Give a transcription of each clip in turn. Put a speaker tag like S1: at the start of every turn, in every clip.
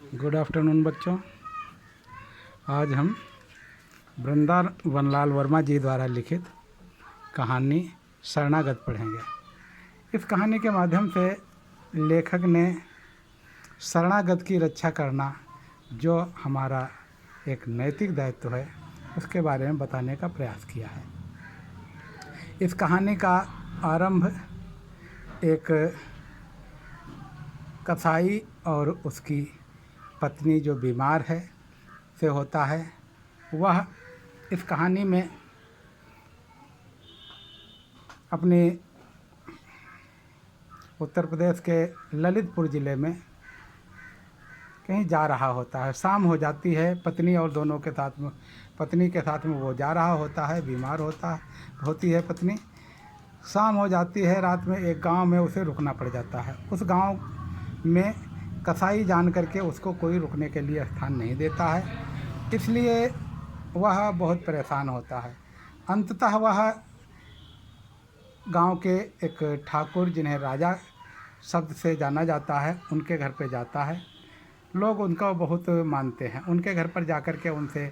S1: Good afternoon बच्चों। आज हम वृंदावनलाल वर्मा जी द्वारा लिखित कहानी शरणागत पढ़ेंगे। इस कहानी के माध्यम से लेखक ने शरणागत की रक्षा करना जो हमारा एक नैतिक दायित्व है उसके बारे में बताने का प्रयास किया है। इस कहानी का आरंभ एक कसाई और उसकी पत्नी जो बीमार है से होता है। वह इस कहानी में अपने उत्तर प्रदेश के ललितपुर ज़िले में कहीं जा रहा होता है। शाम हो जाती है, पत्नी और दोनों के साथ में, पत्नी के साथ में वो जा रहा होता है, बीमार होती है पत्नी। शाम हो जाती है, रात में एक गांव में उसे रुकना पड़ जाता है। उस गांव में कसाई जान करके उसको कोई रुकने के लिए स्थान नहीं देता है, इसलिए वह बहुत परेशान होता है। अंततः वह गांव के एक ठाकुर, जिन्हें राजा शब्द से जाना जाता है, उनके घर पे जाता है। लोग उनका बहुत मानते हैं। उनके घर पर जाकर के उनसे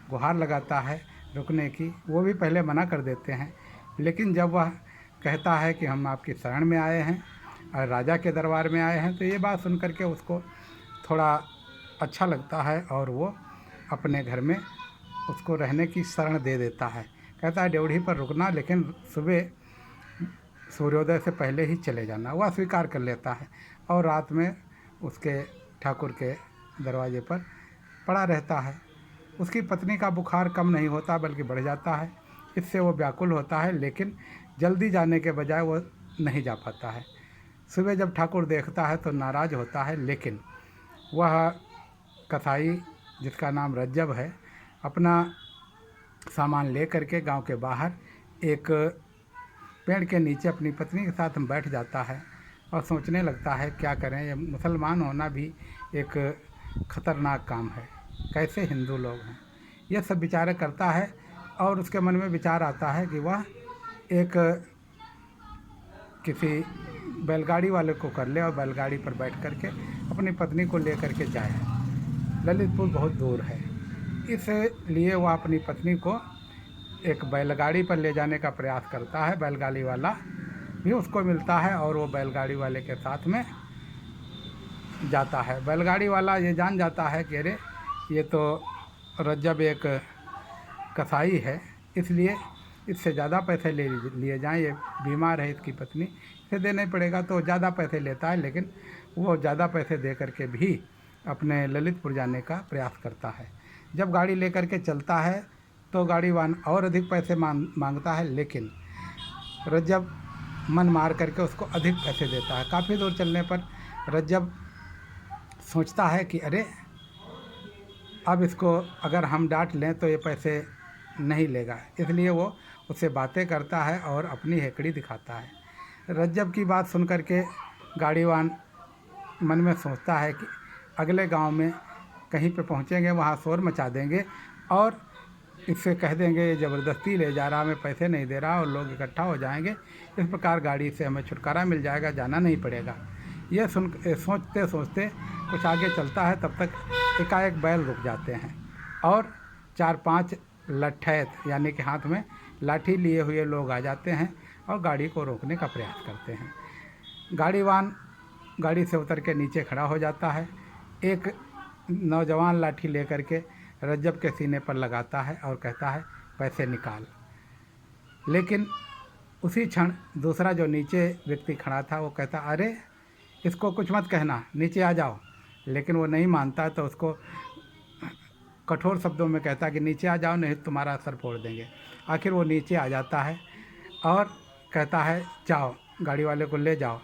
S1: गुहार लगाता है रुकने की। वो भी पहले मना कर देते हैं, लेकिन जब वह कहता है कि हम आपकी शरण में आए हैं और राजा के दरबार में आए हैं, तो ये बात सुन करके उसको थोड़ा अच्छा लगता है और वो अपने घर में उसको रहने की शरण दे देता है। कहता है ड्योढ़ी पर रुकना, लेकिन सुबह सूर्योदय से पहले ही चले जाना। वह स्वीकार कर लेता है और रात में उसके ठाकुर के दरवाजे पर पड़ा रहता है। उसकी पत्नी का बुखार कम नहीं होता बल्कि बढ़ जाता है। इससे वो व्याकुल होता है, लेकिन जल्दी जाने के बजाय वो नहीं जा पाता है। सुबह जब ठाकुर देखता है तो नाराज़ होता है, लेकिन वह कसाई, जिसका नाम रज्जब है, अपना सामान ले करके गांव के बाहर एक पेड़ के नीचे अपनी पत्नी के साथ बैठ जाता है और सोचने लगता है क्या करें, ये मुसलमान होना भी एक ख़तरनाक काम है, कैसे हिंदू लोग हैं, यह सब विचार करता है। और उसके मन में विचार आता है कि वह एक किसी बैलगाड़ी वाले को कर ले और बैलगाड़ी पर बैठ करके अपनी पत्नी को ले करके जाए। ललितपुर बहुत दूर है, इसलिए वह अपनी पत्नी को एक बैलगाड़ी पर ले जाने का प्रयास करता है। बैलगाड़ी वाला भी उसको मिलता है और वो बैलगाड़ी वाले के साथ में जाता है। बैलगाड़ी वाला ये जान जाता है कि अरे ये तो रज्जब एक कसाई है, इसलिए इससे ज़्यादा पैसे ले लिए जाएं, ये बीमार है इसकी पत्नी, इसे देने पड़ेगा। तो ज़्यादा पैसे लेता है, लेकिन वो ज़्यादा पैसे दे करके भी अपने ललितपुर जाने का प्रयास करता है। जब गाड़ी लेकर के चलता है तो गाड़ी वान और अधिक पैसे मांगता है, लेकिन रज्जब मन मार करके उसको अधिक पैसे देता है। काफ़ी दूर चलने पर रज्जब सोचता है कि अरे अब इसको अगर हम डांट लें तो ये पैसे नहीं लेगा, इसलिए वो उससे बातें करता है और अपनी हेकड़ी दिखाता है। रज्जब की बात सुन करके गाड़ीवान मन में सोचता है कि अगले गांव में कहीं पे पहुंचेंगे, वहां शोर मचा देंगे और इससे कह देंगे ज़बरदस्ती ले जा रहा, हमें पैसे नहीं दे रहा, और लोग इकट्ठा हो जाएंगे। इस प्रकार गाड़ी से हमें छुटकारा मिल जाएगा, जाना नहीं पड़ेगा। यह सोचते सोचते कुछ आगे चलता है, तब तक एकाएक बैल रुक जाते हैं और 4-5 लठैत यानी कि हाथ में लाठी लिए हुए लोग आ जाते हैं और गाड़ी को रोकने का प्रयास करते हैं। गाड़ीवान गाड़ी से उतर के नीचे खड़ा हो जाता है। एक नौजवान लाठी लेकर के रज्जब के सीने पर लगाता है और कहता है पैसे निकाल। लेकिन उसी क्षण दूसरा जो नीचे व्यक्ति खड़ा था वो कहता अरे इसको कुछ मत कहना, नीचे आ जाओ। लेकिन वो नहीं मानता, तो उसको कठोर शब्दों में कहता कि नीचे आ जाओ, नहीं तुम्हारा सर फोड़ देंगे। आखिर वो नीचे आ जाता है और कहता है जाओ, गाड़ी वाले को ले जाओ।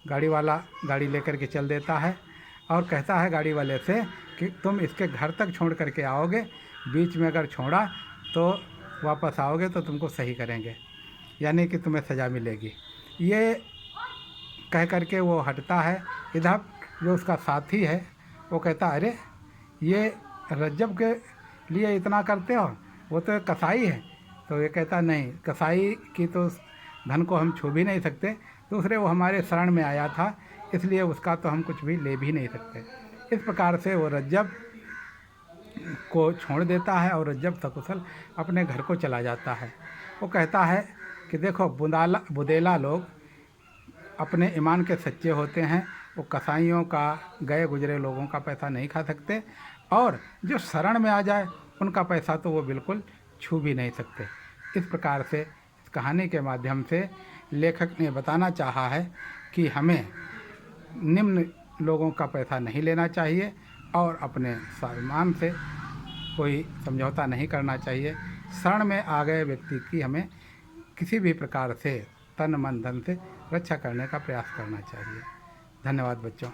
S1: गाड़ी वाला गाड़ी लेकर के चल देता है और कहता है गाड़ी वाले से कि तुम इसके घर तक छोड़ करके आओगे, बीच में अगर छोड़ा तो वापस आओगे तो तुमको सही करेंगे, यानी कि तुम्हें सज़ा मिलेगी। ये कह करके वो हटता है। इधर जो उसका साथी है वो कहता अरे ये रज्जब के लिए इतना करते हो, वो तो कसाई है। तो ये कहता नहीं, कसाई की तो धन को हम छू भी नहीं सकते, दूसरे वो हमारे शरण में आया था, इसलिए उसका तो हम कुछ भी ले भी नहीं सकते। इस प्रकार से वो रज्जब को छोड़ देता है और रज्जब सकुशल अपने घर को चला जाता है। वो कहता है कि देखो बुदेला लोग अपने ईमान के सच्चे होते हैं, वो कसाईयों का, गए गुजरे लोगों का पैसा नहीं खा सकते, और जो शरण में आ जाए उनका पैसा तो वो बिल्कुल छू भी नहीं सकते। इस प्रकार से इस कहानी के माध्यम से लेखक ने बताना चाहा है कि हमें निम्न लोगों का पैसा नहीं लेना चाहिए और अपने स्वाभिमान से कोई समझौता नहीं करना चाहिए। शरण में आ गए व्यक्ति की हमें किसी भी प्रकार से तन मन धन से रक्षा करने का प्रयास करना चाहिए। धन्यवाद बच्चों।